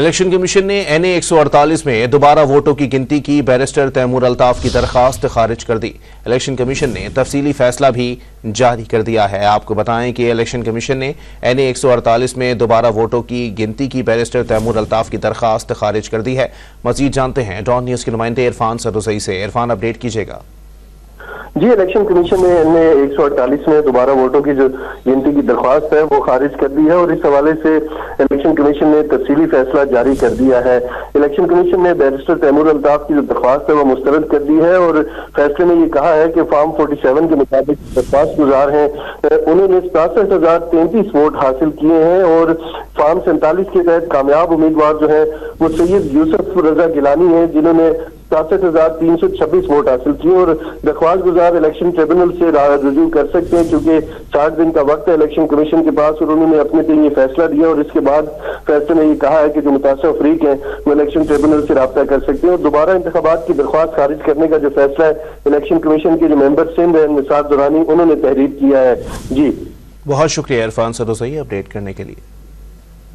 Election commission نے N اے 148 میں دوبارہ ووٹوں کی گنتی کی بیرسٹر تیمور الطاف کی درخواست خارج کر دی۔ الیکشن کمیشن نے تفصیلی فیصلہ بھی جاری کر دیا ہے۔ آپ کو بتائیں کہ الیکشن کمیشن نے این اے 148 میں دوبارہ ووٹوں کی گنتی کی بیرسٹر تیمور الطاف کی درخواست خارج کر دی ہے۔ مزید جانتے ہیں ڈان نیوز کے نمائندے عرفان سدوسی سے۔ عرفان، اپڈیٹ کیجیے گا۔ جی، الیکشن کمیشن نے این اے 148 میں دوبارہ ووٹوں کی جو گنتی کی درخواست ہے وہ خارج کر دی ہے، اور اس حوالے سے الیکشن کمیشن نے تفصیلی فیصلہ جاری کر دیا ہے۔ الیکشن کمیشن نے بیرسٹر تیمور الطاف کی جو درخواست ہے وہ مسترد کر دی ہے، اور فیصلے میں یہ کہا ہے کہ فارم 47 کے مطابق درخواست گزار ہیں انہوں نے 67,033 ووٹ حاصل کیے ہیں، اور فارم 47 کے تحت کامیاب امیدوار جو ہیں وہ سید یوسف رضا گیلانی ہیں جنہوں نے 67,326 ووٹ حاصل کیے، اور درخواست گزار الیکشن ٹریبونل سے رجوع کر سکتے ہیں کیونکہ 60 دن کا وقت ہے الیکشن کمیشن کے پاس، اور انہوں نے اپنے دن یہ فیصلہ دیا، اور اس کے بعد فیصلے میں یہ کہا ہے کہ جو متاثرہ فریق ہیں وہ الیکشن ٹریبونل سے رابطہ کر سکتے ہیں، اور دوبارہ انتخابات کی درخواست خارج کرنے کا جو فیصلہ ہے الیکشن کمیشن کے جو ممبر سندھ ہیں نثار درانی انہوں نے تحریر کیا ہے۔ جی، بہت شکریہ عرفان سدوسی اپڈیٹ کرنے کے لیے۔